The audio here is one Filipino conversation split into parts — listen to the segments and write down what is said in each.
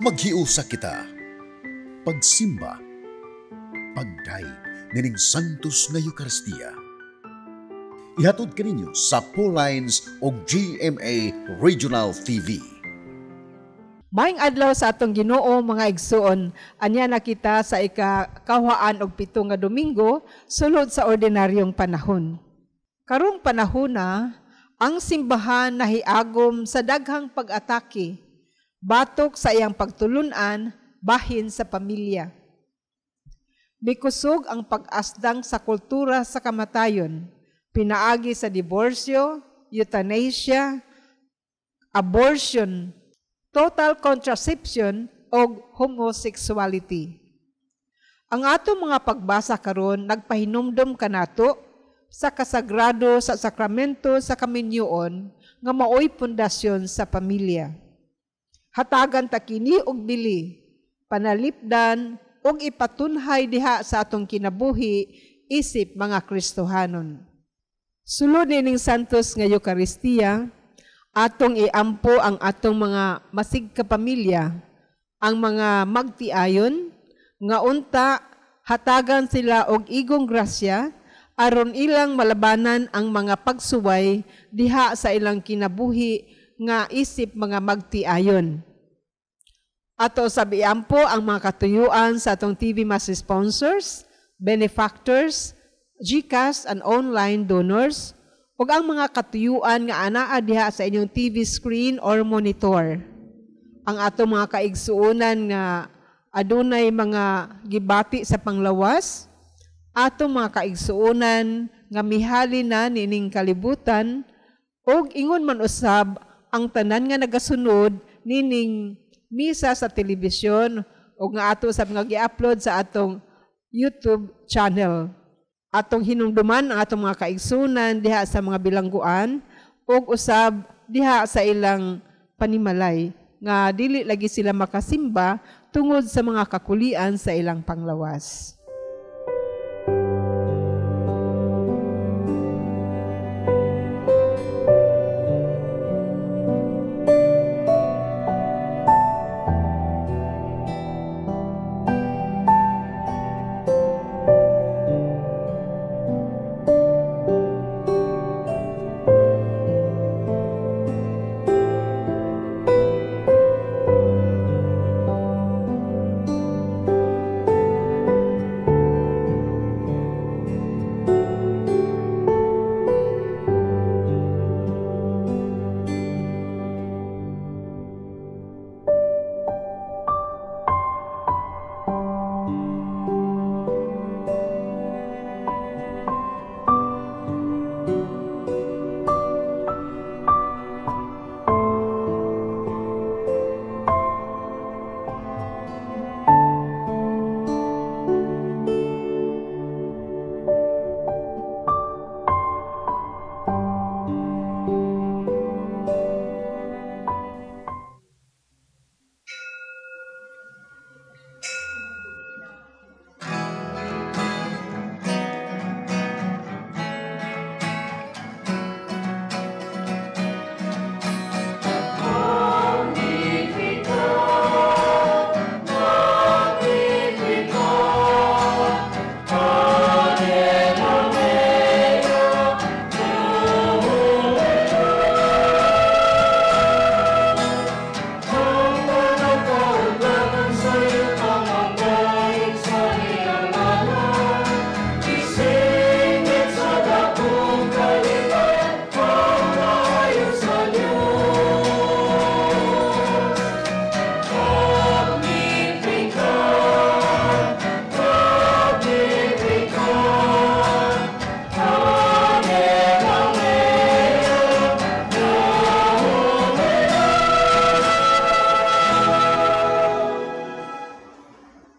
Maghiusa kita, pagsimba, pagdaig nining Santos nga Eucharistia. Ihatod kaninyo sa Pauline's o GMA Regional TV. Maayong adlaw sa atong Ginoo mga igsoon, anya na kita sa ikakawhaan og 7 nga Domingo sulod sa ordinaryong panahon. Karong panahona, ang simbahan nahiagom sa daghang pag-atake batok sa iyang pagtulunan bahin sa pamilya. Bikusog ang pag-asdang sa kultura sa kamatayon, pinaagi sa diborsyo, euthanasia, abortion, total contraception o homosexuality. Ang atong mga pagbasa karon nagpahinumdom kanato sa kasagrado sa sakramento sa kaminyoon nga maoy pundasyon sa pamilya. Hatagan ta kini og bili, panalipdan og ipatunhay diha sa atong kinabuhi isip mga Kristohanon. Sulod ning Santos nga Eucharistia, atong iampo ang atong mga masig kapamilya, ang mga magtiayon, nga unta hatagan sila og igong grasya aron ilang malabanan ang mga pagsuway diha sa ilang kinabuhi nga isip mga magtiayon. Ato sabiampo ang mga katuyuan sa atong TV Mass sponsors, benefactors, GCash and online donors, ug ang mga katuyuan nga anaa diha sa inyong TV screen or monitor. Ang atong mga kaigsuonan nga adunay mga gibati sa panglawas, atong mga kaigsuonan nga mihali na nining kalibutan, ug ingon man usab ang tanan nga nagasunod nining misa sa telebisyon o nga ato sa mga gi-upload sa atong YouTube channel. Atong hinumduman ang atong mga kaigsunan diha sa mga bilangguan o usab diha sa ilang panimalay nga dili lagi sila makasimba tungod sa mga kakulian sa ilang panglawas.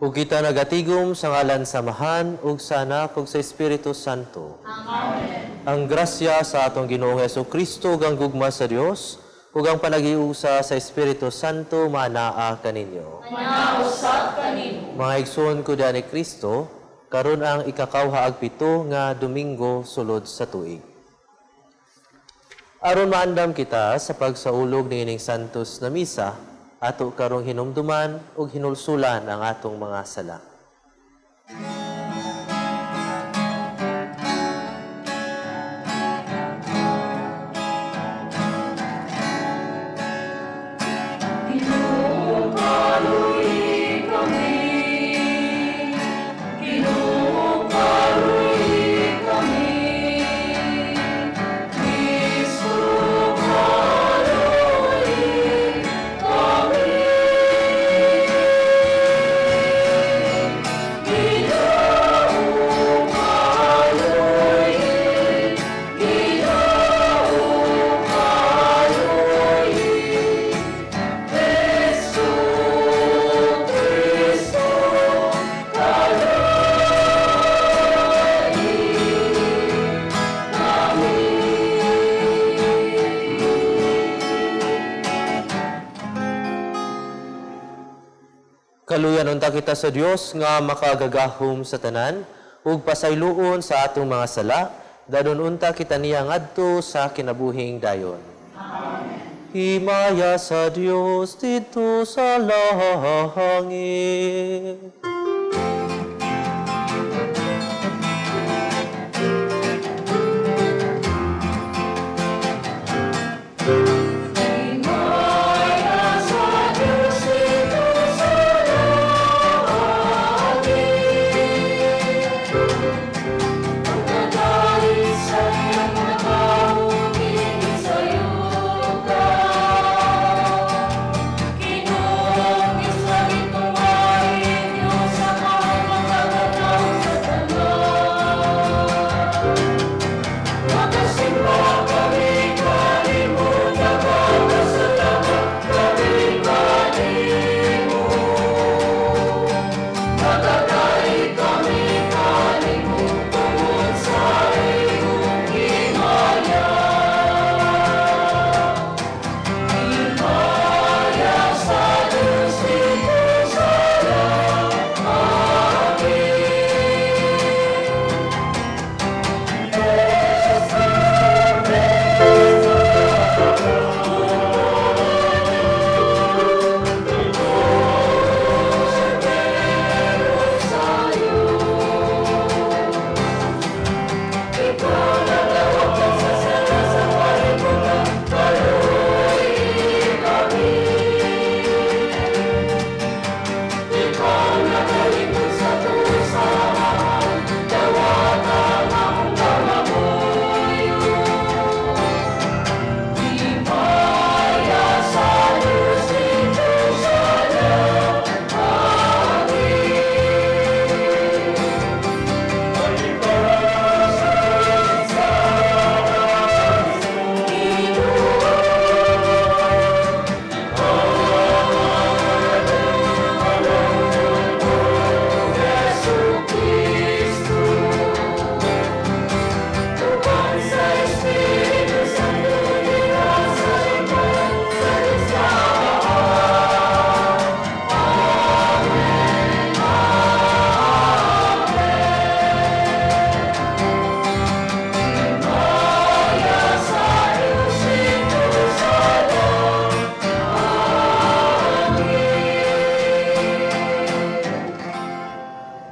Ug kita nagatigom sa ngalan samahan ug sa Anak ug sa Espiritu Santo. Amen. Ang grasya sa atong Ginoong Hesukristo ug ang gugma sa Dios ug ang panagiusa sa Espiritu Santo manaa kaninyo. Manausap kaninyo. Mga igsoon ko ni Kristo, karon ang ikakawhaag 7 nga Domingo sulod sa tuig. Aron maandam kita sa pagsaulog niining Santos na Misa, ato karong hinumduman ug hinulsulan ang atong mga sala. Kaluyan unta kita sa Dios nga makagagahom sa tanan ug pasayloon sa atong mga sala, danon unta kita niya ngadto sa kinabuhing dayon. Amen. Himaya sa Dios dito sa langit.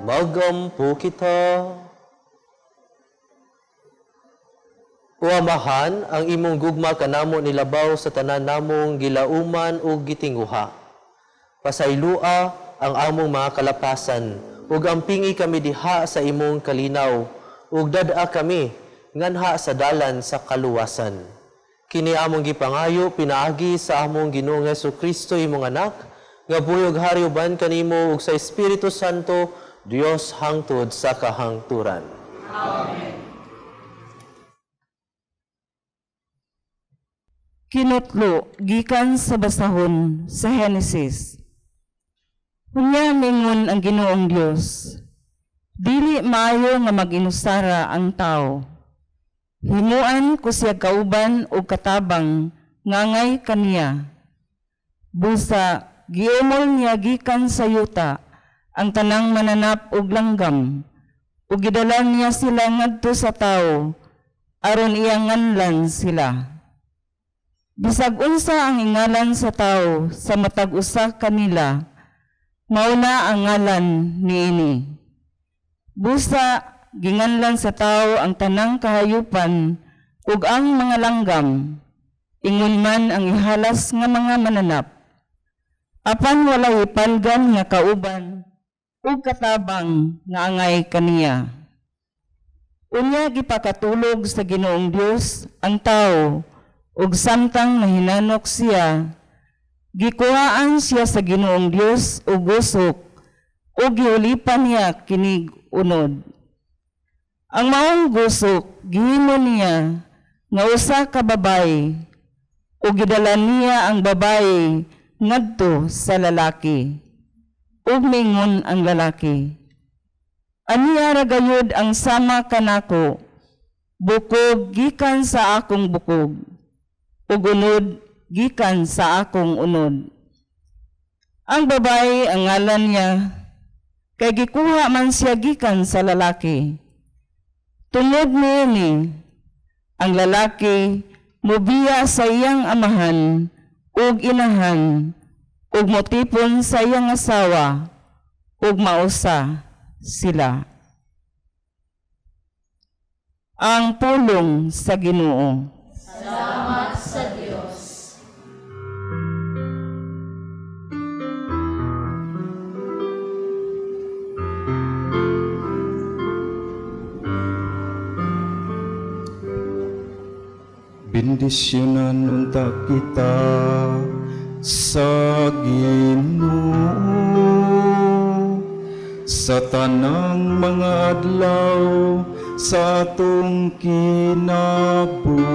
Magampo kita. O Amahan, ang imong gugma kanamo nilabaw sa tanan namong gilauman o gitinguha. Pasaylua ang among mga kalapasan, ug ampingi kami diha sa imong kalinaw, ug dada kami nganha sa dalan sa kaluwasan. Kini among gipangayo pinaagi sa among Ginoong Jesucristo imong anak, nga buyog hari uban kanimo ug sa Espiritu Santo, Dios hangtod sa kahangturan. Amen. Kinutlo, gikan sa basahon sa Henesis. Unya mingon ang Ginoong Dios, dili maayo nga mag-inusara ang tao. Himuan ko siya kauban o katabang ngangay kaniya. Busa, giumol niya gikan sa yuta ang tanang mananap og langgam, ug gidalan niya sila ngadto sa tao, aron iyanganlan sila. Bisag unsa ang ingalan sa tao sa matag usa kanila, mauna ang ngalan niini. Busa ginganlan sa tao ang tanang kahayupan ug ang mga langgam, ingon man ang ihalas nga mga mananap. Apan walay ipalgan nga kauban ug katabang nga angay kaniya. Unya gipakatulog sa Ginoong Dios ang tao ug samtang nahinanok siya, gikuhaan siya sa Ginoong Dios ug gusok ug giulipan niya kinig unod. Ang maong gusok gihimo niya nga usa ka babay ug gidala niya ang babay ngadto sa lalaki. Ug mingon ang lalaki, aniya ra gayud ang sama kanako, bukog gikan sa akong bukog, ug unod gikan sa akong unod. Ang babae ang ngalan niya, kay gikuha man siya gikan sa lalaki. Tungod niini, ang lalaki mobiya sa iyang amahan ug inahan, ug motipon sa iyang asawa, ug mausa sila. Ang pulong sa Ginoo. Salamat sa Diyos. Bendisyonan unta kita sa Ginoo sa tanang mga adlaw sa atong kinabuhi.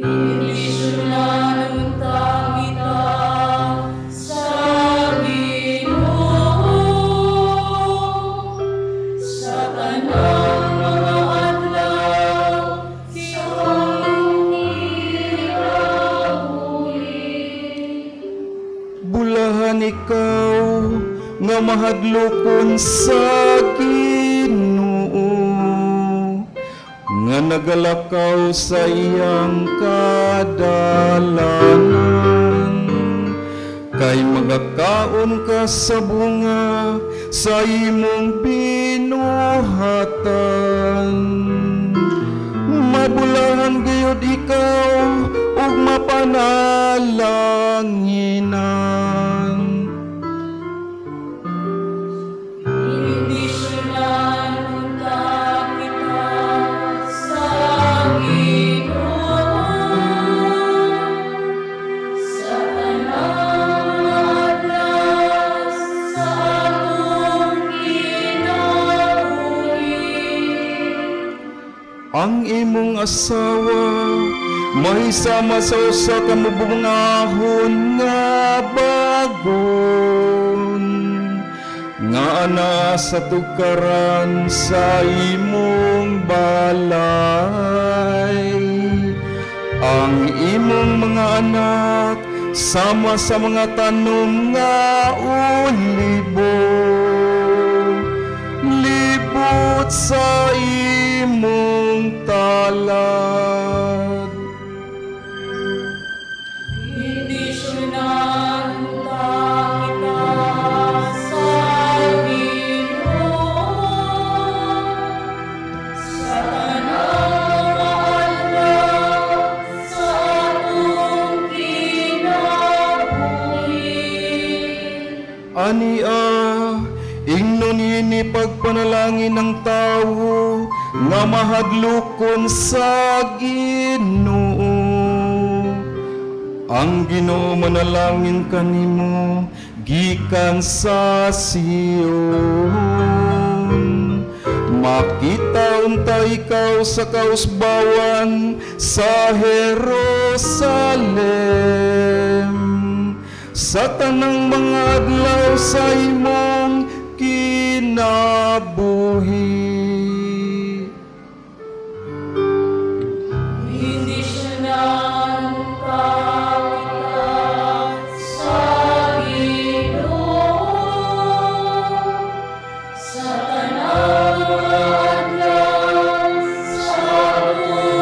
Bendisyonan unta kita sa Ginoo sa tanang mga adlaw sa atong kinabuhi. Bulahan ikaw nga mahadlokon sa Ginoo, nga nagalakaw sa iyang kadalanan, kay magakaon ka sa bunga sa imong binuhatan. Mabulahan gayud ikaw ug mapanalanginan. Bendisyonan unta kita sa Ginoo sa tanang mga adlaw sa atong kinabuhi. Ang imong asawa mahisama sa usa ka mabungahon nga bagon, nga ana sa tukaran sa imong balay. Ang imong mga anak sama sa mga tanom nga ulibo, libot sa imong talad. Bendisyonan unta kita sa Ginoo sa tanang mga adlaw sa atong kinabuhi. Ania, ingnon ini pagpanalangin ng tao nga mahadlokon sa Ginoo. Ang Ginoo manalangin kanimo gikan sa Sion. Makita unta ikaw sa kausbawan sa Jerusalem, sa tanang mga adlaw sa imong kinabuhi. Bendisyonan unta kita sa Ginoo sa tanang mga adlaw sa atong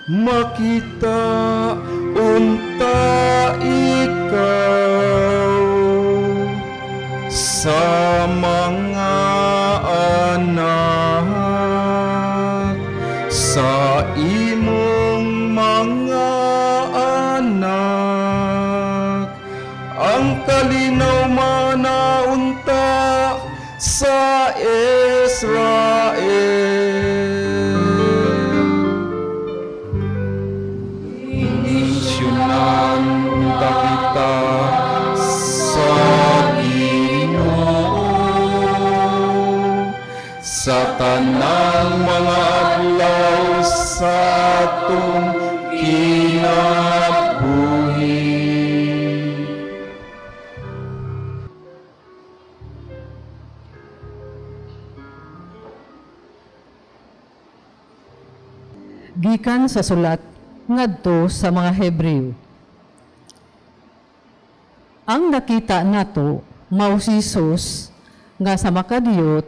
makita unta ikaw sa mga anak, sa imong mga anak, ang kalinaw manaunta sa Israel. Inisyonan kita sa Ginoo sa tanang mga adlaw sa atong kinabuhi. Gikan sa sulat ngadto sa mga Hebreo. Ang nakita nato mao si Jesus nga sa makadiyot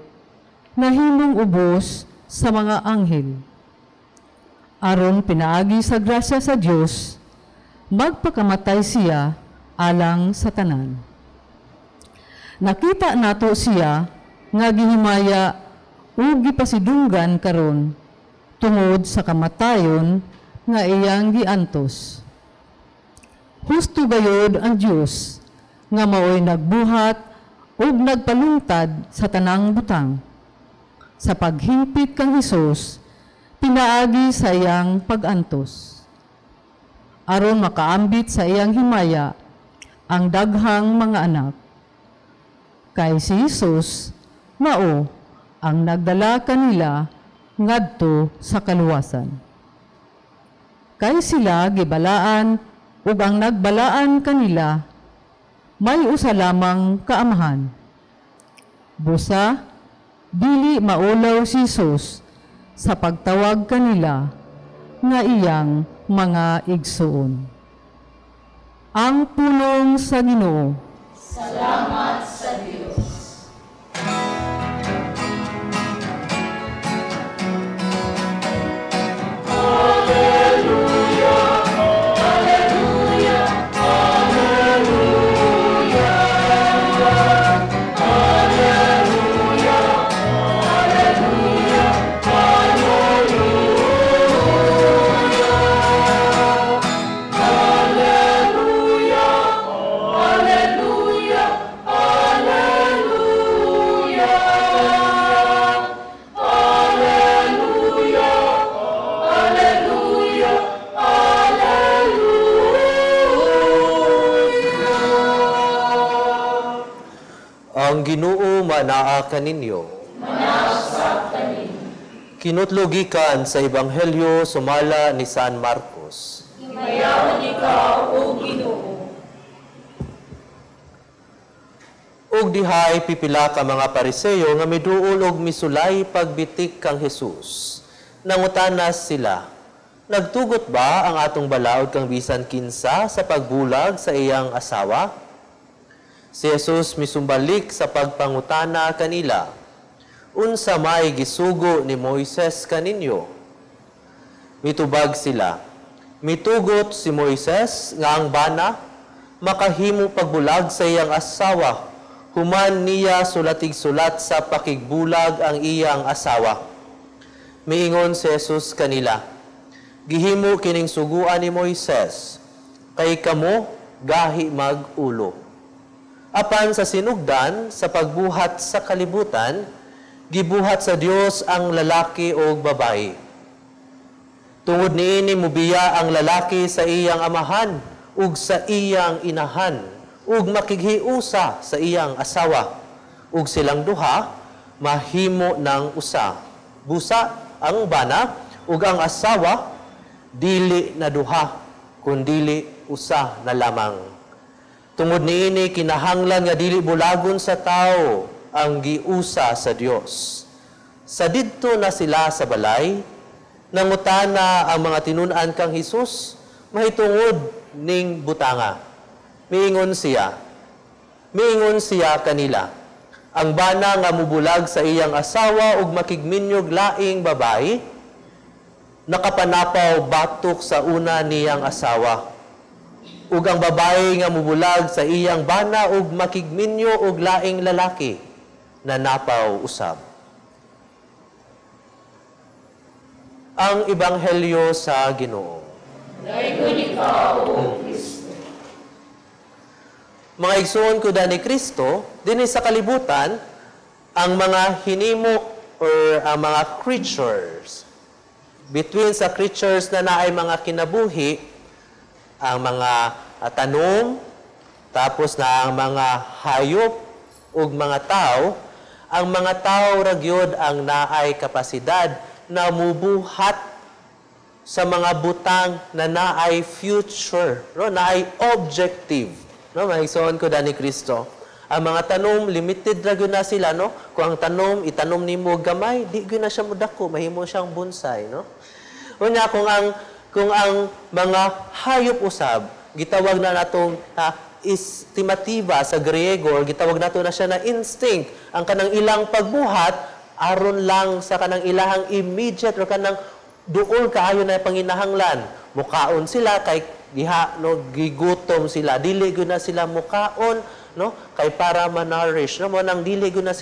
nahimong ubos sa mga anghel. Aron pinaagi sa grasya sa Dios, magpakamatay siya alang sa tanan. Nakita nato siya nga gihimaya ug gipasidunggan karon tungod sa kamatayon nga iyang giantos. Husto gayud ang Dios nga maoy nagbuhat ug nagpalungtad sa tanang butang. Sa paghimpit kang Hesus, pinaagi sa iyang pag-antos. Aron makaambit sa iyang himaya ang daghang mga anak. Kay si Hesus, mao ang nagdala kanila ngadto sa kaluwasan. Kay sila gibalaan ug ang nagbalaan kanila may usa lamang kaamahan. Busa dili maulaw si Jesus sa pagtawag kanila nga iyang mga igsuon. Ang pulong sa Ginoo. Salamat sa Diyos. Ang Ginoo manaa kaninyo. Kinutlogikan sa Ebanghelyo sumala ni San Marcos. Himayawan ikaw, O Ginoo. Og dihay pipila ka mga Pariseo nga miduol og misulay pagbitik kang Hesus. Nangutanas sila, nagtugot ba ang atong balaod kang bisan kinsa sa pagbulag sa iyang asawa? Si Jesus misumbalik sa pagpangutana kanila, unsa may gisugo ni Moises kaninyo? Mitubag sila, mitugot si Moises nga ang bana makahimo pagbulag sa iyang asawa, human niya sulatig-sulat sa pakigbulag ang iyang asawa. Miingon si Jesus kanila, gihimo kining suguan ni Moises, kay kamo gahi mag-ulo. Apan sa sinugdan, sa pagbuhat sa kalibutan, gibuhat sa Dios ang lalaki o babae. Tungod niini mubiya ang lalaki sa iyang amahan ug sa iyang inahan ug makighiusa sa iyang asawa ug silang duha mahimo ng usa. Busa ang bana ug ang asawa dili na duha kundi usa na lamang. Tungod niini kinahanglan nga dili bulagon sa tao ang giusa sa Dios. Sa didto na sila sa balay, nangutana ang mga tinun-an kang Hesus mahitungod ning butanga. Miingon siya kanila, ang bana nga mubulag sa iyang asawa ug makigminyog laing babae, nakapanapaw batok sa una niyang asawa. Ug ang babae nga mubulag sa iyang bana ug makigminyo og laing lalaki na napaw usab. Ang Ebanghelyo sa Ginoo. Dayon ikaw, O Kristo. Mga igsoon ko ni Kristo, dinhi sa kalibutan, ang mga hinimo or ang mga creatures, between sa creatures na naay mga kinabuhi, ang mga tanom, tapos na ang mga hayop ug mga tao, ang mga tao ragyod ang naay kapasidad na mubuhat sa mga butang na naay future, no, naay objective. No, maigsoon ko ni Kristo. Ang mga tanom limited ra gyud na sila, no? Kung ang tanom itanom nimo gamay, di gyud na siya mudako, mahimo siyang bonsai, no? Unya kung ang mga hayop usab gitawag na natong estimativa sa Griego, or gitawag nato na siya na instinct, ang kanang ilang pagbuhat aron lang sa kanang ilahang immediate or kanang duol kaayo na panginahanglan. Mukaon sila kay gigutom sila, dili gyud na sila mukaon, no, kay para ma-nourish, no, mo nang dili gyud na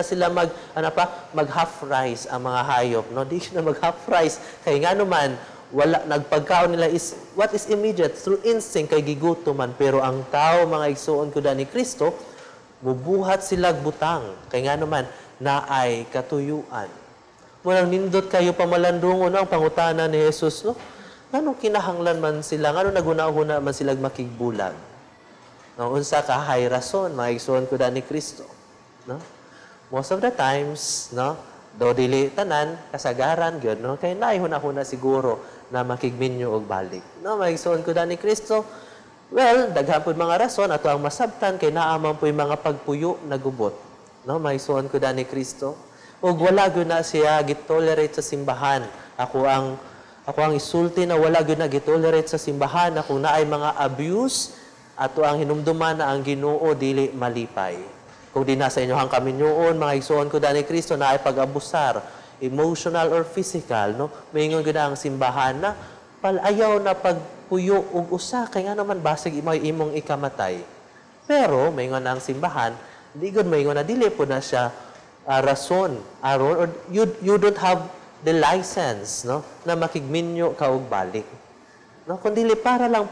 sila mag half rice ang mga hayop, no, di na mag half rice kay ngano man wala nagpagkaon nila is what is immediate through instinct kay gigutoman. Pero ang tao, mga igsoon ko ni Kristo, mubuhat sila butang kay ngano man naay katuyuan. Munang nindot kayo pamalandungon ang pangutana ni Jesus, no? Ngano kinahanglan man sila, ngano naguna-una man sila makigbulag? No, unsa ka hay rason, mga igsoon ko ni Kristo, no? Most of the times, no, do dili tanan kasagaran gyud, no, kay naay huna-huna siguro na makigminyo og balik. No, mga igsoon ko ni Kristo, well, daghan pud mga rason ato ang masabtan kay naa man po'y mga pagpuyo na gubot. No, mga igsoon ko ni Kristo. Ug wala gyud na siya gitolerate sa simbahan. Ako ang isulti na wala gyud na gitolerate sa simbahan na kung naay mga abuse ato ang hinumduman na ang Ginoo dili malipay. Kung di na sa inyohang kaminyoon, mga igsoon ko ni Kristo, naay pag-abusar, emotional or physical, no? Maingon gyud ang simbahan na palayaw na pagpuyo ug usa kay nga naman basig imong ikamatay. Pero maingon ang simbahan, di gud maingon na dili po na siya rason aron, or you don't have the license, no, na makigminyo ka og balik, no, kundi para lang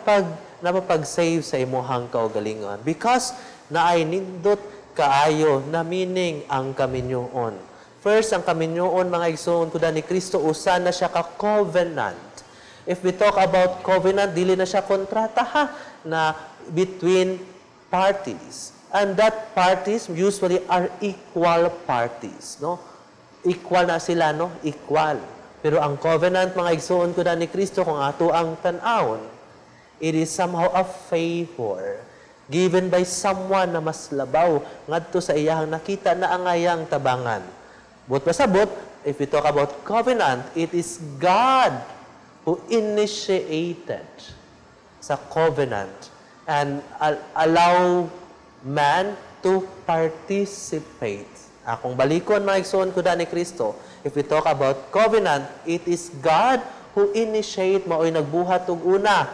napapag-save sa imuhang kaugalingon, because naay nindot kaayo na meaning ang kaminyoon. First, ang kaminyoon, mga igsoon ko ni Kristo, usa na siya ka covenant. If we talk about covenant, dili na siya kontrata, ha, na between parties. And that parties usually are equal parties, no? Equal na sila, no? Equal. Pero ang covenant, mga igsoon ko ni Kristo, kung ato ang tan-awon, it is somehow a favor given by someone na mas labaw ngadto sa iyang nakita na angayang tabangan. But pasabot, if we talk about covenant, it is God who initiated sa covenant and allow man to participate. Akong balikon, mga igsoon ko ni Kristo, if we talk about covenant, it is God who initiate, mao'y nagbuhat og una.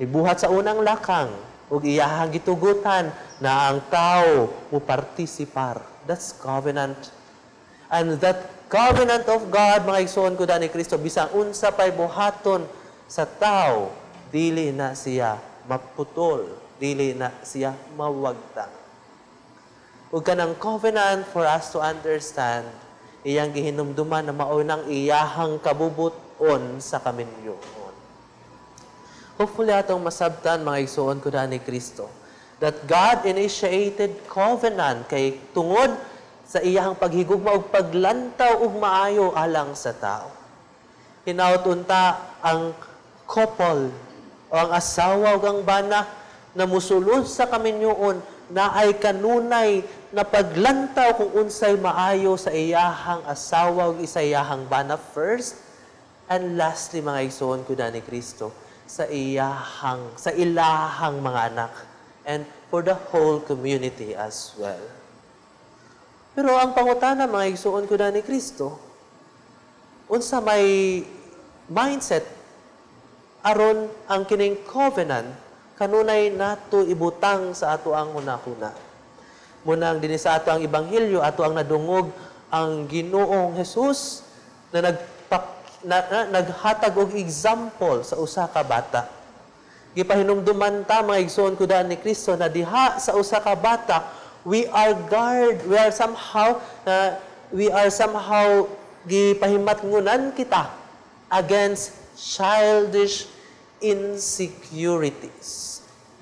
Ibuhat sa unang lakang, ug iyahang gitugutan na ang tao mo partisipar. That's covenant. And that covenant of God, mga igsoon ko ni Kristo, bisang unsa pay buhaton sa tao, dili na siya maputol, dili na siya mawagtang. Ug kanang covenant, for us to understand, iyang gihinumduman na mao nang iyahang kabubuton sa kaminyoon. Hopefully atong masabtan, mga igsoon ko ni Kristo, that God initiated covenant kay tungod sa iyahang paghigugma ug paglantaw ug maayo alang sa tao. Hinaut-unta ang couple o ang asawa ug ang bana na musulod sa kaminyoon na ay kanunay na paglantaw kung unsay maayo sa iyahang asawa ug sa iyahang bana first, and lastly, mga igsoon ko ni Kristo, sa ilahang mga anak, and for the whole community as well. Pero ang pangutana, mga igsoon ko ni Kristo, unsa may mindset aron ang kining covenant kanunay nato ibutang sa ato ang hunahuna. Munang dinhi sa ato ang ebanghelyo, ato ang nadungog ang Ginoong Hesus na naghatag og example sa usa ka bata. Gipahinumduman ta mga igsoon kuda ni Kristo na diha sa usa ka bata, we are somehow gipahimatngunan kita against childish insecurities.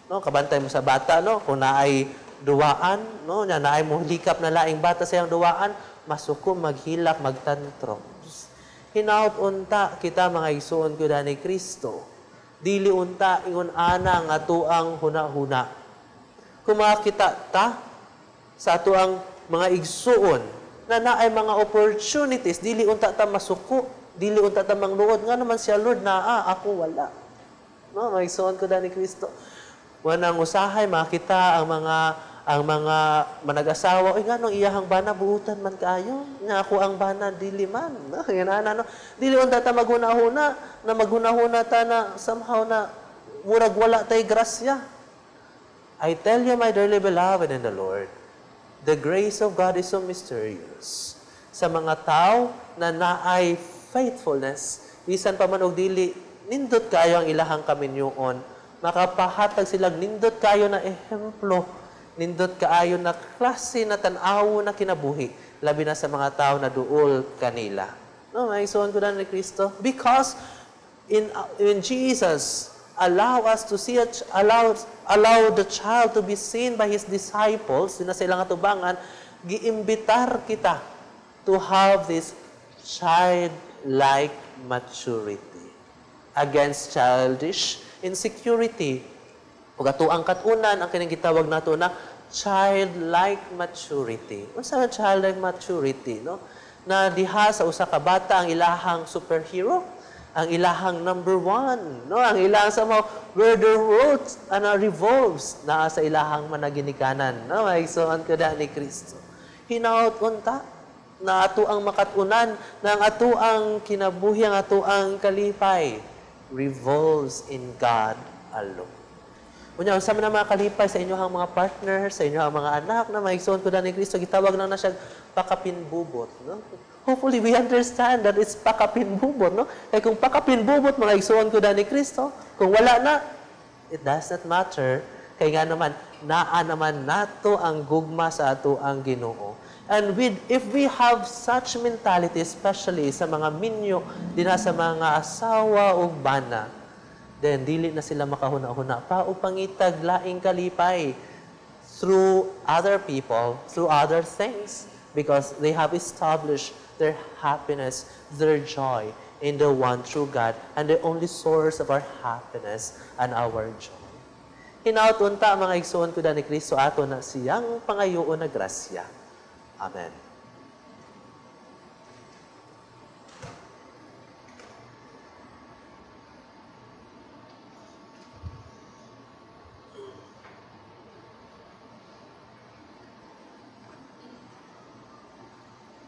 No, kabantay mo sa bata, no, kung naay duwaan, no, naay mo likap na laing bata sa iyang duwaan, masuko maghilak, magtantrums. Hinaut unta kita mga igsoon kuda ni Kristo. Dili unta ingon ana nga atuang hunahuna. Kung makita ta sa atuang mga igsuon na naay mga opportunities, dili unta ta masuko, dili unta ta mangluod nga naman siya Lord naa, ako wala. No, mga igsuon kuda ni Kristo. Wanang usahay makita ang mga manag-asawa, oy nganong iyahang bana buutan man kaayo, nga ako ang bana dili man. No, yan no. Dili unta ta maghunahuna, na maghunahuna ta na somehow na murag wala tay grasya. I tell you, my dearly beloved in the Lord, the grace of God is so mysterious. Sa mga tao na naay faithfulness, bisan pa man og dili nindot kayo ang ilahang kaminyoon, makapahatag silang nindot kayo na ehemplo, nindot kaayo na klase na tan-awo na kinabuhi, labi na sa mga tao na duol kanila. No, may isuon ko na ni Kristo. Because in Jesus, allow the child to be seen by His disciples, na silang atubangan, giimbitar kita to have this childlike maturity against childish insecurity. Ug ato ang katunan ang kining gitawag nato na childlike maturity. Unsa man childlike maturity, no? Na diha sa usa ka bata ang ilahang superhero, ang ilahang number one, no? Ang ilahang somehow where the world revolves na sa ilahang managinikanan, no? Maigsoon ko da ni Kristo. Hinaut unta na ato ang makatunan na ang ato ang kinabuhi, ang ato ang kalipay revolves in God alone. Unya, sa mga kalipay sa inyong mga partner, sa inyong mga anak na maigsoon ko na ni Kristo, gitawag lang na siya pakapinbubot. No? Hopefully, we understand that it's pakapinbubot. No? Kaya kung pakapinbubot, mga igsoon ko na ni Kristo, kung wala na, it does not matter. Kaya nga naman, naa naman nato ang gugma sa ato ang Ginoo. And if we have such mentality, especially sa mga minyo, dina sa mga asawa o bana, then dili na sila makahuna-huna pa o pangitag laing kalipay through other people, through other things, because they have established their happiness, their joy in the one true God and the only source of our happiness and our joy. Hinaut unta mga igsoon ko da ni Kristo ato na siyang pangayoon na grasya. Amen.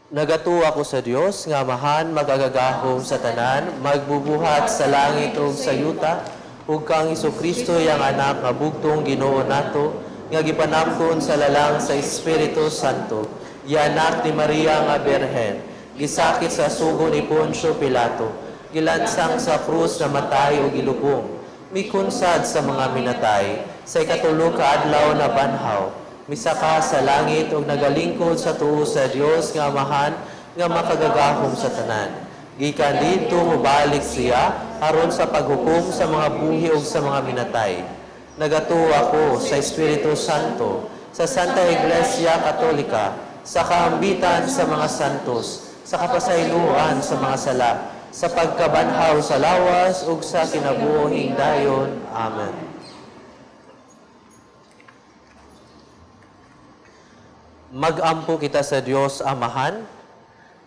Nagatuwa ko sa Dios nga mahan magagagahom sa tanan, magbubuhat sa langit ug sa yuta, ug kang Kristo yang anak nga bugtong Ginoo nato, nga gipanamkon sa lalang sa Espiritu Santo, anak ni Maria nga Birhen, gisakit sa sugo ni Poncio Pilato, gilansang sa krus na matay o gilubong, mikunsad sa mga minatay, sa ikatulo ka adlaw na banhaw, misaka sa langit ug nagalingkod sa tuo sa Dios nga amahan nga makagagahom sa tanan. Gikan didto mobalik siya aron sa paghukom sa mga buhi ug sa mga minatay. Nagatuwa ko sa Espiritu Santo, sa Santa Iglesia Katolika, sa kaambitan sa mga santos, sa kapasayloan sa mga sala, sa pagkabanhaw sa lawas ug sa kinabuhing dayon. Amen. Magampo kita sa Dios Amahan,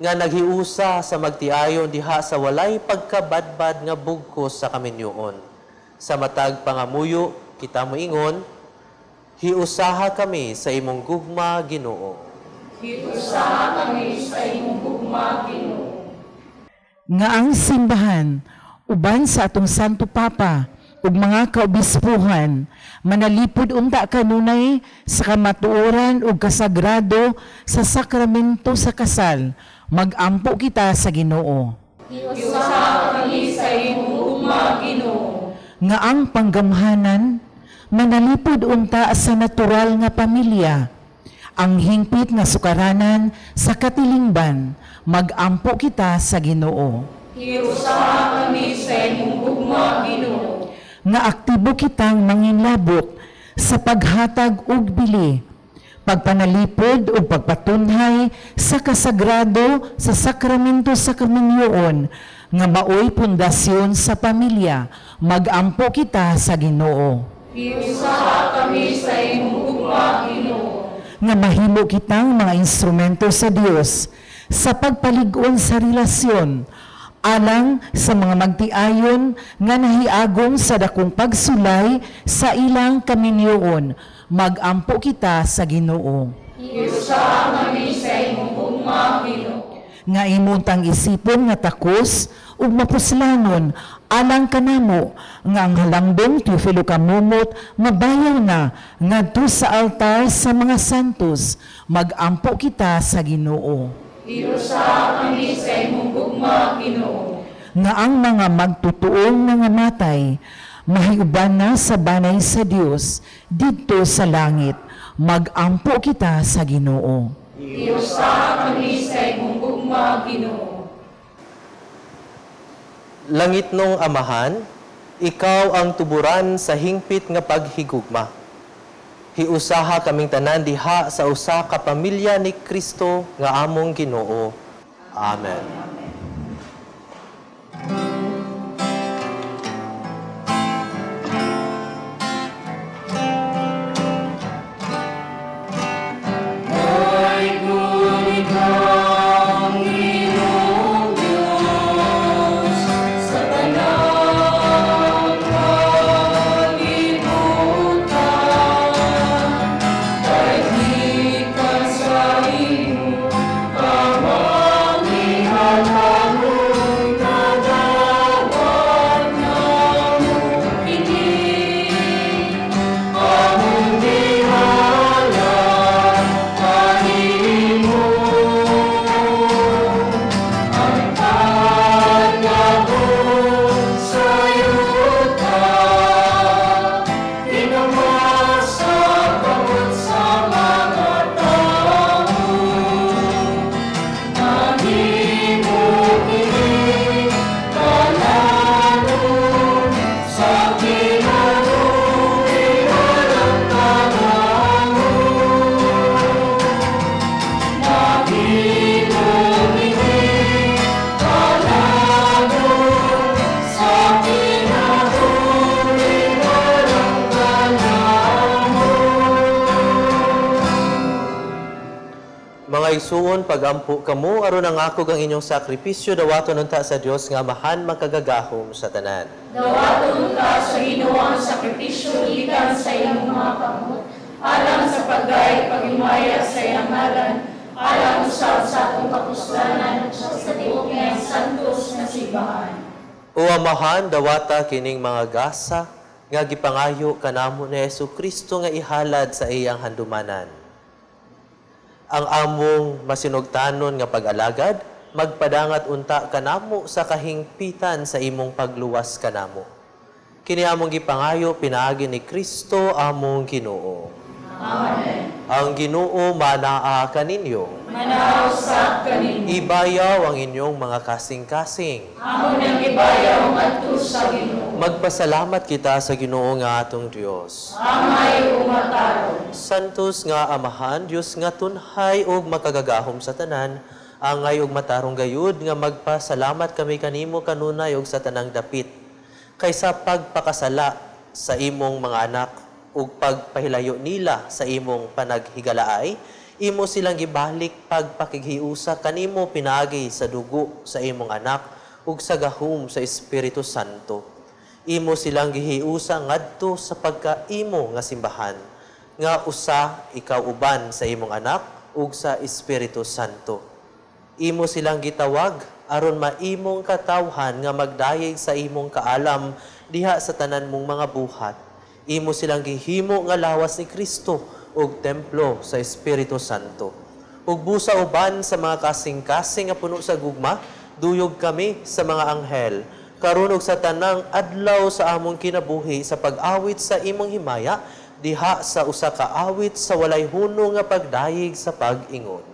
nga naghiusa sa magtiayon diha sa walay pagkabadbad nga bugkos sa kaminyoon. Sa matag pangamuyo, kita moingon, hiusaha kami sa imong gugma, Ginoo. Hiusaha kami sa imong gugma, Ginoo. nga ang simbahan uban sa atong Santo Papa ug mga kaobispuhan manalipod unta kanunay sa kamatuoran ug kasagrado sa sakramento sa kasal. Magampo kita sa Ginoo. Iusa kami sa imong ugma, Ginoo. Nga ang panggamhanan manalipod unta sa natural nga pamilya. Ang hingpit nga sukaranan sa katilingban, magampo kita sa Ginoo. Iusa kami sa imong ugma, Ginoo. Nga aktibo kitang manginlabot sa paghatag og bili, pagpanalipod o pagpatunhay sa kasagrado sa sakramento sa komunyon nga maoy pundasyon sa pamilya, magampo kita sa Ginoo. Iusa kami sa imong ugma, Ginoo. Nga mahimo kitang mga instrumento sa Dios sa pagpalig-on sa relasyon alang sa mga magtiayon nga nahiagong sa dakong pagsulay sa ilang kaminyoon, magampo kita sa Ginoo. Iusa kami sa imong ugma, Ginoo. Nga imuntang isipon nga takos ug mapuslanon alang kanamo nga ang halangdong Teofilo Kamumot mabayaw na ngadto sa altar sa mga santos, magampo kita sa Ginoo. Iusa kami sa imong ugma, Ginoo. Nga ang mga magtutuong nga matay mahiuban na sa banay sa Dios didto sa langit, magampo kita sa Ginoo. Iusa kami sa imong ugma, Ginoo. Langit nung Amahan, ikaw ang tuburan sa hingpit nga paghigugma. Hiusaha kaming tanan diha sa usa ka pamilya ni Kristo nga among Ginoo. Amen. Igsuon pagampo kamo aron ang ako ang inyong sakripisyo dawaton unta sa Dios nga Amahan makagagahom sa tanan. Dawaton unta sa Ginoo ang sakripisyo gikan sa imong mga kamot alang sa paggay paghimaya sa iyang ngalan alang usab sa atong kapuslanan ug sa tibuok nga santos nga simbahan. O Amahan, dawata kining mga gasa nga gipangayo kanamo ni Jesucristo nga ihalad sa iyang handumanan. Ang among masinugtanon nga pag-alagad, magpadangat unta kanamo sa kahingpitan sa imong pagluwas kanamo. Kini among gipangayo pinaagi ni Kristo among Ginoo. Amen. Ang Ginoo manaa kaninyo. Manausap kaninyo. Ibayaw ang inyong mga kasing-kasing. Amon ang ibayaw ngadto sa Ginoo. Magpasalamat kita sa Ginoo nga atong Dios. Amay umataron. Santos nga Amahan, Dios nga tunhay ug makagagahom sa tanan, angay ug matarong gayud nga magpasalamat kami kanimo kanunay ug sa tanang dapit. Kaysa pagpakasala sa imong mga anak ug pagpahilayo nila sa imong panaghigalaay, imo silang gibalik pagpakighiusa kanimo pinaagi sa dugo sa imong anak ug sa gahom sa Espiritu Santo. Imo silang gihiusa ngadto sa pagkaimo nga simbahan, nga usa ikaw uban sa imong anak ug sa Espiritu Santo. Imo silang gitawag aron maimong katawhan nga magdayeg sa imong kaalam diha sa tanan mong mga buhat. Imo silang gihimo nga lawas ni Kristo ug templo sa Espiritu Santo. Ug busa uban sa mga kasing-kasing nga puno sa gugma, duyog kami sa mga anghel, karon ug sa tanang adlaw sa among kinabuhi sa pag-awit sa imong himaya, diha sa usa ka awit sa walay hunong nga pagdayeg sa pag-ingon.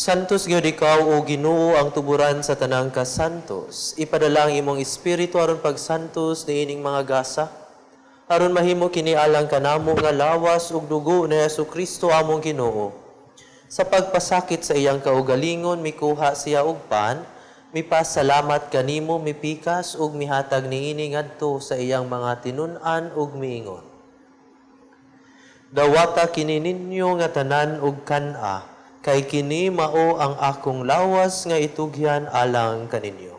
Santos gyud ikaw o Ginoo ang tuburan sa tanang kasantos. Ipadala ang imong espiritu aron pagsantos niining mga gasa, aron mahimo kini alang kanamo nga lawas ug dugo ni Jesucristo among Ginoo. Sa pagpasakit sa iyang kaugalingon mikuha siya og pan, mipasalamat kanimo, mipikas ug mihatag niini ngadto sa iyang mga tinun-an ug miingon. Dawata kini ninyo nga tanan ug kan-a, kay kini mao ang akong lawas nga itugyan alang kaninyo.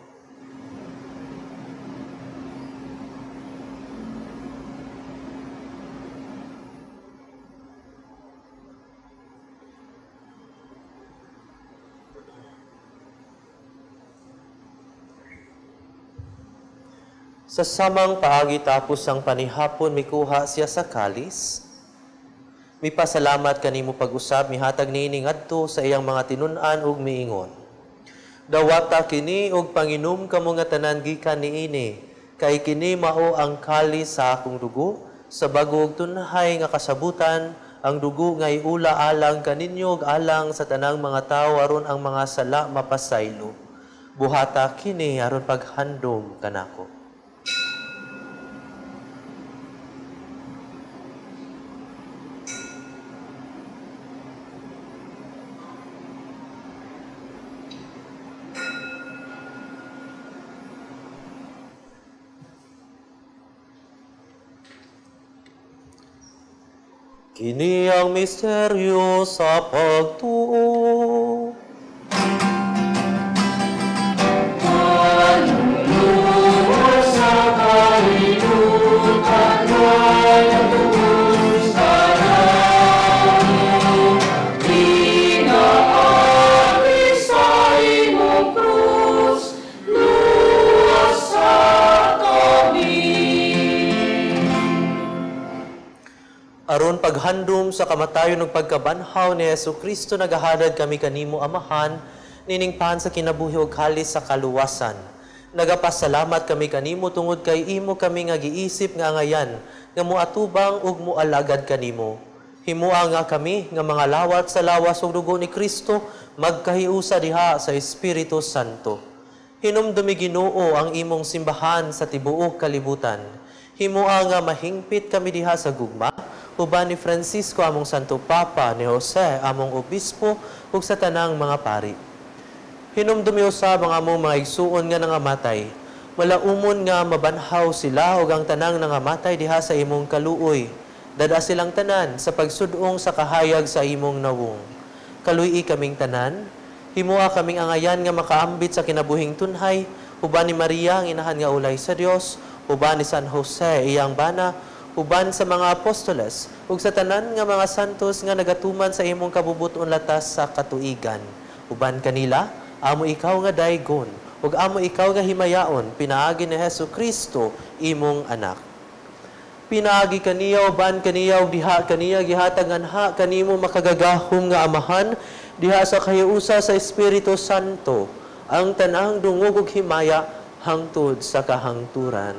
Sa samang paagi tapos ang panihapon mikuha siya sa kalis, mipasalamat kanimo pag-usab, mihatag niini ngadto sa iyang mga tinun-an ug miingon. Dawata kini og panginom kamo nga tanan gikan niini, kay kini mao ang kalis sa akong dugo, sa bagog tunhay nga kasabutan, ang dugo nga iula alang kaninyo ug alang sa tanang mga tawo aron ang mga sala mapasaylo. Buhata kini aron paghandom kanako. Kini ang misteryo sa pagtuo. Manunod sa kalibutan ay natubos ka namin. Inaari sa imong krus, luwas sa kami. Aron paghandom sa kamatayon ug pagkabanhaw ni Jesucristo nagahatag kami kanimo Amahan, niningpahan sa kinabuhi ug halis sa kaluwasan. Nagapasalamat kami kanimo tungod kay imo kami nga giisip nga angayan nga moatubang ug moalagad kanimo. Himua nga kami nga mga lawat sa lawas ug dugo ni Kristo magkahiusa diha sa Espiritu Santo. Hinumdumi Ginoo ang imong simbahan sa tibuok kalibutan. Himua nga mahingpit kami diha sa gugma uban ni Francisco among Santo Papa, ni Jose among obispo ug sa tanang mga pari. Hinumdumi usab ang among mga igsuon nga nangamatay. Malaumon nga mabanhaw sila ug ang tanang nangamatay diha sa imong kaluoy. Dada silang tanan sa pagsudong sa kahayag sa imong nawong. Kaluy kaming tanan, himua kaming angayan nga makaambit sa kinabuhing tunhay, uban ni Maria ang inahan nga ulay sa Dios, uban ni San Jose iyang bana, uban sa mga apostoles, ug sa tanan nga mga santos nga nagatuman sa imong kabubuton latas sa katuigan. Uban kanila, amo ikaw nga daygon, ug amo ikaw nga himayaon, pinaagi ni Hesu Kristo, imong anak. Pinaagi kaniya, uban kaniya, ug diha kaniya, gihatag anha kanimo makagagahom nga amahan, diha sa kahiusa sa Espiritu Santo, ang tanang dungog ug himaya, hangtod sa kahangturan.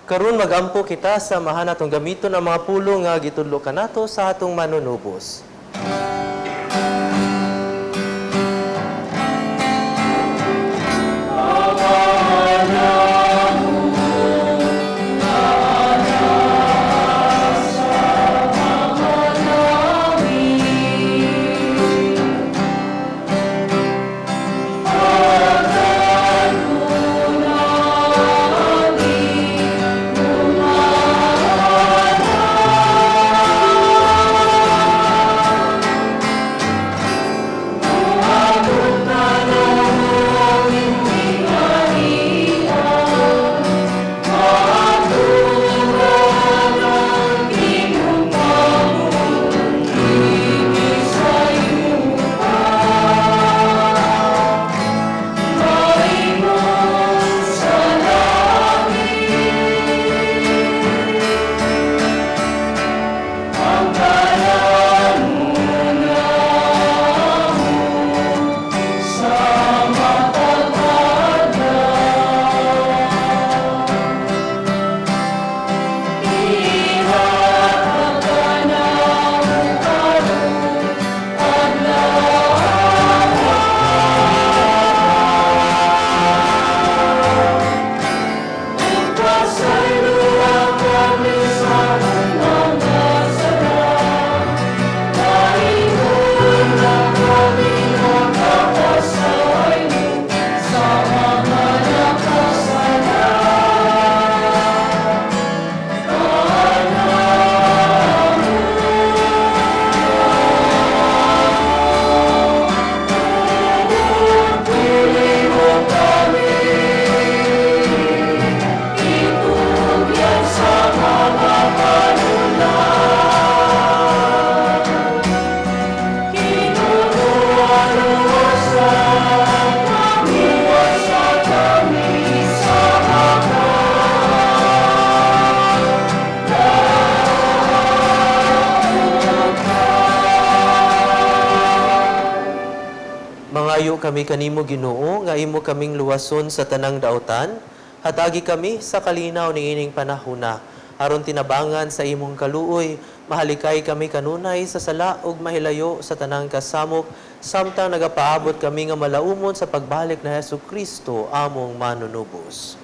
Karon magampo kita sa mahan atong gamiton ang mga pulong nga gitudlo kanato sa atong manunubos. Mangayo kami kanimo Ginoo nga imo kaming luwason sa tanang daotan, hatagi kami sa kalinaw niining panahona, aron tinabangan sa imong kaluoy, mahalikay kami kanunay sa sala ug mahilayo sa tanang kasamok, samtang nagapaabot kami nga malaumon sa pagbalik na Hesu Kristo among manunubos.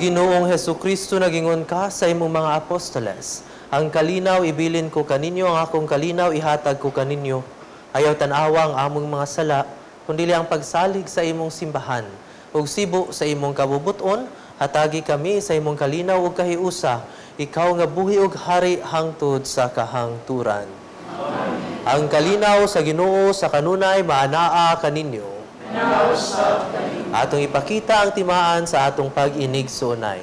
Ginoong Hesu Kristo, nagingon ka sa imong mga apostoles, ang kalinaw ibilin ko kaninyo, ang akong kalinaw ihatag ko kaninyo. Ayaw tanawa ang among mga sala, kundili ang pagsalig sa imong simbahan. Ug sibo sa imong kabubuton, hatagi kami sa imong kalinaw ug kahiusa, ikaw nga buhi ug hari hangtod sa kahangturan. Amen. Ang kalinaw sa Ginoo sa kanunay maanaa kaninyo. Atong ipakita ang timaan sa atong pag-inig sunay.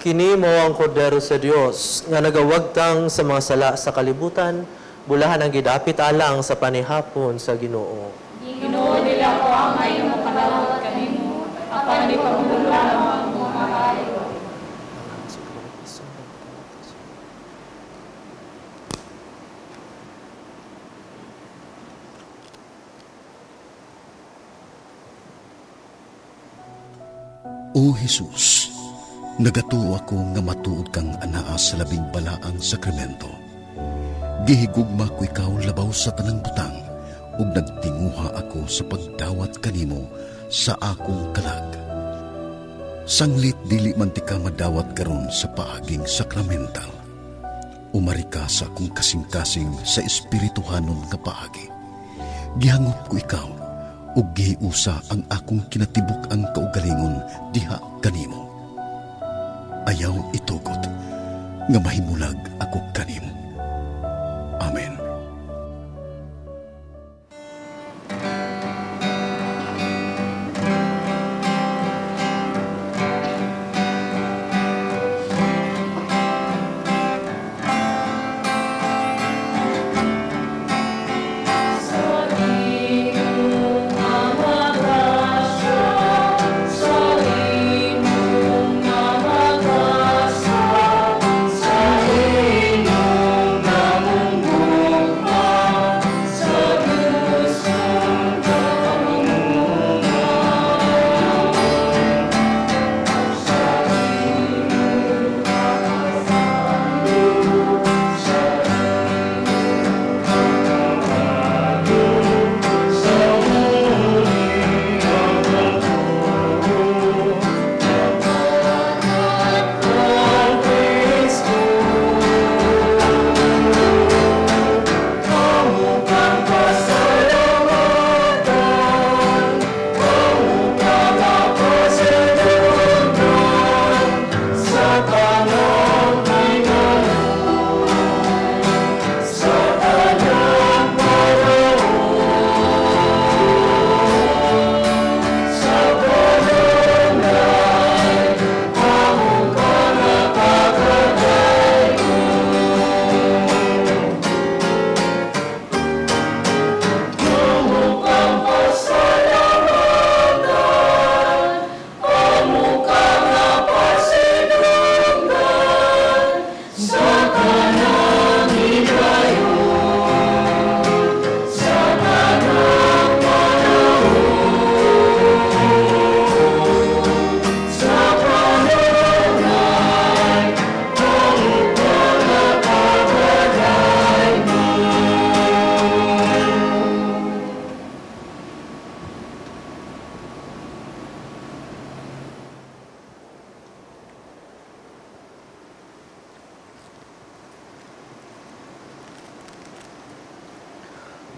Kini mao ang kordero sa Dios nga nagawagtang sa mga sala sa kalibutan, bulahan ang gidapit alang sa panihapon sa Ginoo. Ginoo nila ko ang iyong makalawat kanimo, apan di pamuluan ang mga hayo. O Jesus, nagatuo ako nga matuod kang anaa sa labing balaang sakramento. Gihigugma ko ikaw labaw sa tanang butang, ug nagtinguha ako sa pagdawat kanimo sa akong kalag. Sanglit dili man ti ka madawat karon sa paaging sakramental. Umari ka sa akong kasing-kasing sa espirituhanon nga paagi. Gihangop ko ikaw, ug giusa ang akong kinatibuk ang kaugalingon diha kanimo. Ayaw itugot nga mahimulag ako kanimo. Amen.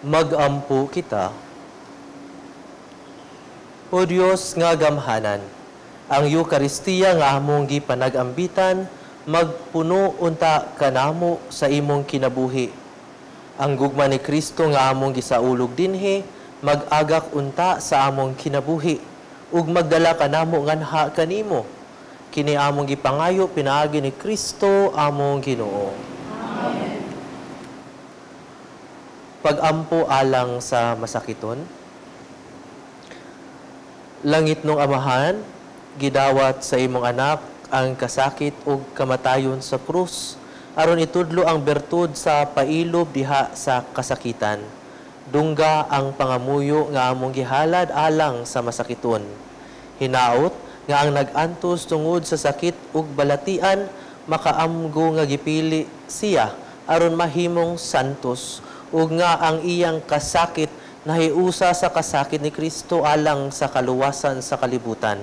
Magampo kita. O Dios nga gamhanan, ang Eucharistia nga among gipanagambitan, magpuno unta kanamo sa imong kinabuhi. Ang gugma ni Kristo nga among gisaulog dinhi, mag-agak unta sa among kinabuhi, ug magdala kanamo nganha kanimo. Kini among gipangayo pinaagi ni Kristo among Ginoo. Amen. Pagampo alang sa masakiton. Langit nung Amahan, gidawat sa imong anak ang kasakit ug kamatayon sa krus, aron itudlo ang bertud sa pailob diha sa kasakitan. Dungga ang pangamuyo nga among gihalad alang sa masakiton. Hinaot nga ang nag-antos tungod sa sakit ug balatian, makaamgo nga gipili siya aron mahimong santos, ug nga ang iyang kasakit nahiusa sa kasakit ni Kristo alang sa kaluwasan sa kalibutan.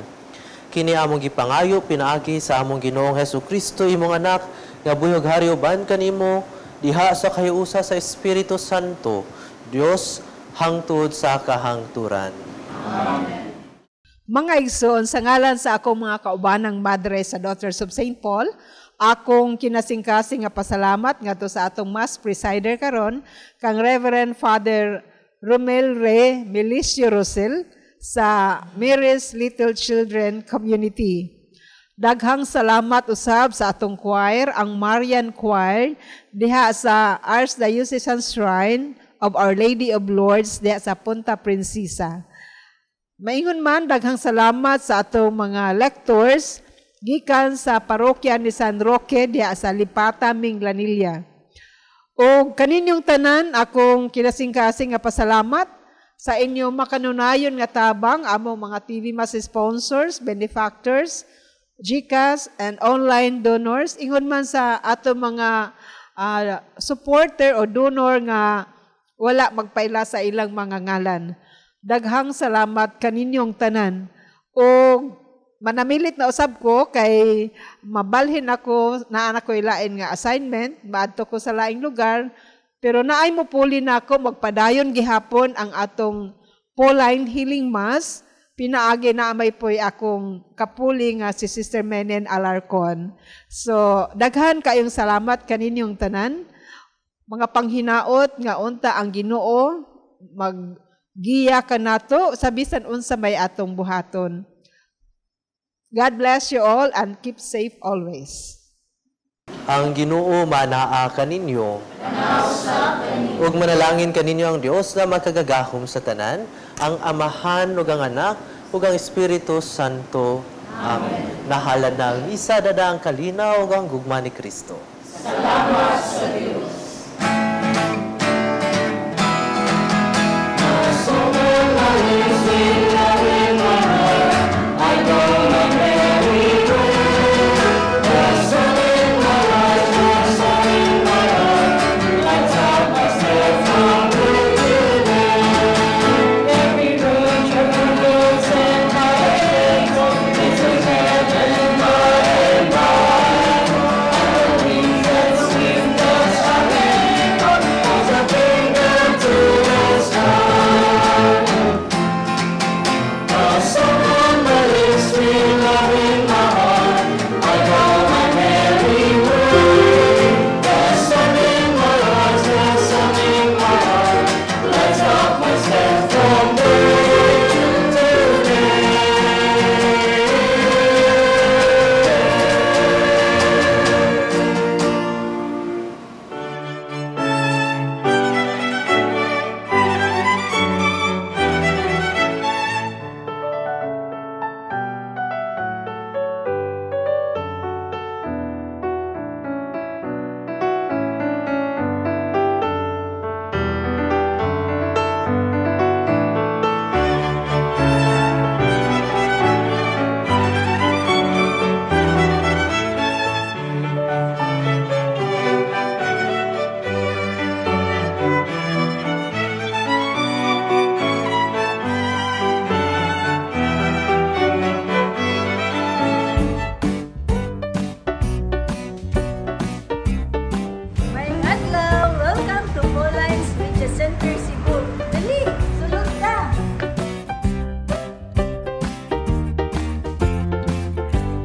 Kini among gipangayo pinaagi sa among Ginoong Hesukristo imong anak, nga buyog harioban kanimo diha sa kahiusa sa Espiritu Santo, Dios hangtod sa kahangturan. Amen. Mga igsoon, sa ngalan sa akong mga kaubanang madre sa Daughters of St. Paul, akong kinasingkasing nga pasalamat ngadto sa atong Mass Presider karon kang Reverend Father Romel Re Milicio Rosel sa Mary's Little Children Community. Daghang salamat usab sa atong choir, ang Marian Choir, diha sa Archdiocesan Shrine of Our Lady of Lourdes, diha sa Punta Princesa. Maingon man, daghang salamat sa atong mga lectors, gikan sa parokya ni San Roque, diha sa Lipata, Minglanilla. O kaninyong tanan, akong kinasing-kasing nga pasalamat sa inyo makanunayon nga tabang, among mga TV Mass sponsors, benefactors, GCash, and online donors, ingon man sa ato mga supporter o donor nga wala magpaila sa ilang mga ngalan. Daghang salamat kaninyong tanan. O manamilit na usab ko kay mabalhin ako, naan ako ilain nga assignment, maadto ko sa laing lugar, pero naay mo puli na ako magpadayon gihapon ang atong Pauline Healing Mass. Pinaagi na may po'y akong kapuli nga si Sister Menen Alarcon. So, daghan kayong salamat kaninyong tanan. Mga panghinaot nga unta ang Ginoo maggiya ka nato sa bisan unsa may atong buhaton. God bless you all and keep safe always. Ang Ginoo manaa kaninyo. Ug manalangin kaninyo ang Dios na magkagagahom sa tanan, ang Amahan ug ang Anak ug ang Espiritu Santo. Amen. Nahalad na ang misa, dada ang kalinaw ug ang gugma ni Kristo. Salamat sa Diyos.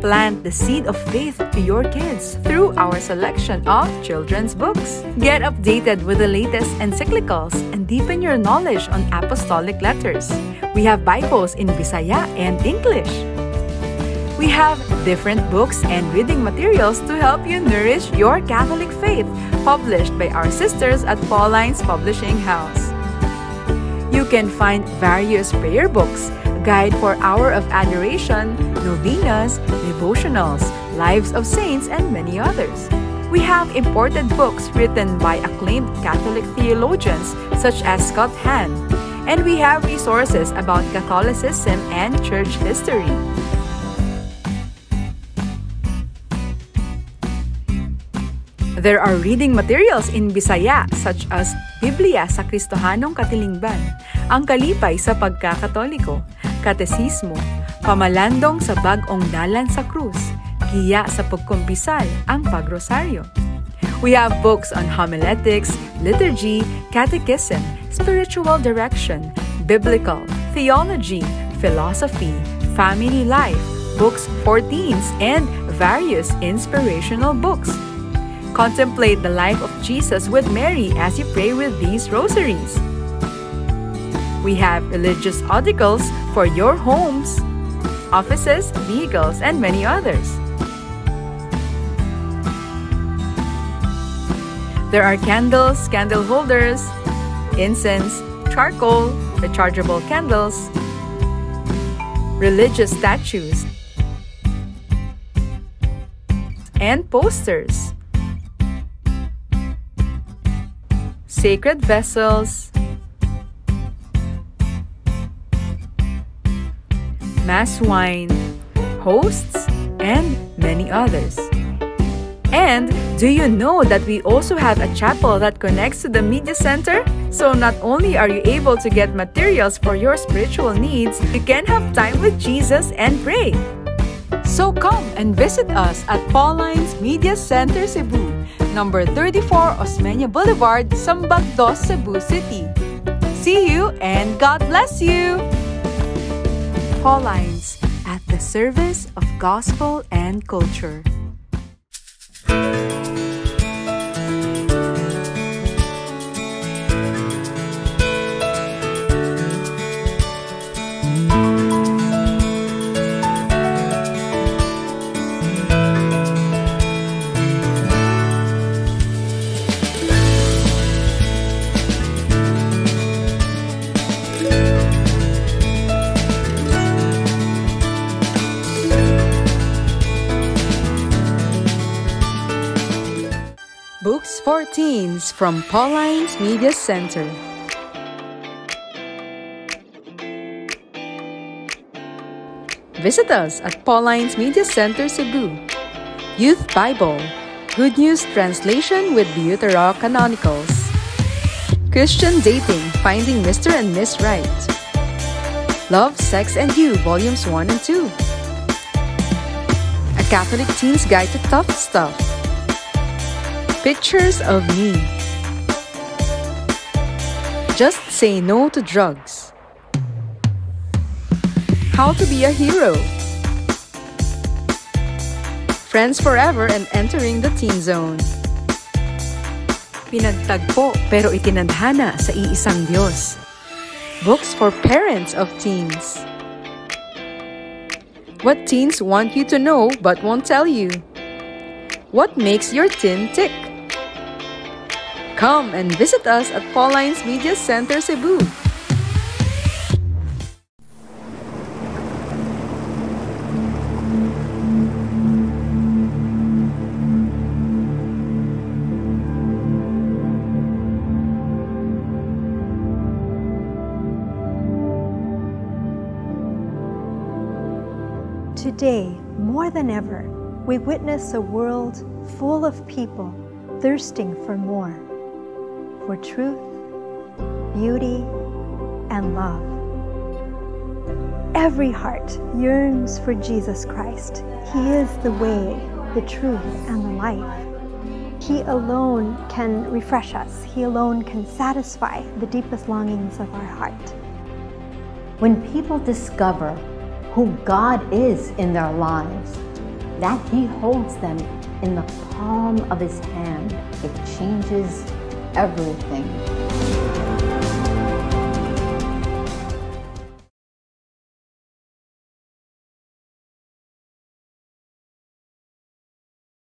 Plant the seed of faith to your kids through our selection of children's books. Get updated with the latest encyclicals and deepen your knowledge on apostolic letters. We have Bibles in Bisaya and English. We have different books and reading materials to help you nourish your Catholic faith, published by our sisters at Pauline's Publishing House. You can find various prayer books, Guide for Hour of Adoration, Novenas, Devotionals, Lives of Saints, and many others. We have imported books written by acclaimed Catholic theologians such as Scott Hahn, and we have resources about Catholicism and church history. There are reading materials in Bisaya such as Biblia sa Kristohanong Katilingban, Ang Kalipay sa Pagkakatoliko, Katesismo, Pamalandong sa Bag-ong Dalan sa Krus, Giya sa Pagkumpisal, Ang Pagrosaryo. We have books on homiletics, liturgy, catechism, spiritual direction, biblical, theology, philosophy, family life, books for teens, and various inspirational books. Contemplate the life of Jesus with Mary as you pray with these rosaries. We have religious articles for your homes, offices, vehicles, and many others. There are candles, candle holders, incense, charcoal, rechargeable candles, religious statues, and posters, sacred vessels, mass wine, hosts, and many others. And do you know that we also have a chapel that connects to the media center? So not only are you able to get materials for your spiritual needs, you can have time with Jesus and pray. So come and visit us at Pauline's Media Center Cebu, number 34 Osmeña Boulevard, Sambag 2, Cebu City. See you and God bless you! Pauline's, at the service of gospel and culture. Books for Teens from Pauline's Media Center. Visit us at Pauline's Media Center Cebu. Youth Bible, Good News Translation with Deuterocanonicals. Christian Dating, Finding Mr. and Miss Right. Love, Sex and You, Volumes 1 and 2. A Catholic Teen's Guide to Tough Stuff. Pictures of Me. Just Say No to Drugs. How to Be a Hero. Friends Forever and Entering the Teen Zone. Pinagtagpo pero itinadhana sa iisang Diyos. Books for parents of teens. What teens want you to know but won't tell you. What makes your teen tick? Come and visit us at Pauline's Media Center Cebu. Today, more than ever, we witness a world full of people thirsting for more. For truth, beauty, and love. Every heart yearns for Jesus Christ. He is the way, the truth, and the life. He alone can refresh us. He alone can satisfy the deepest longings of our heart. When people discover who God is in their lives, that He holds them in the palm of His hand, it changes everything.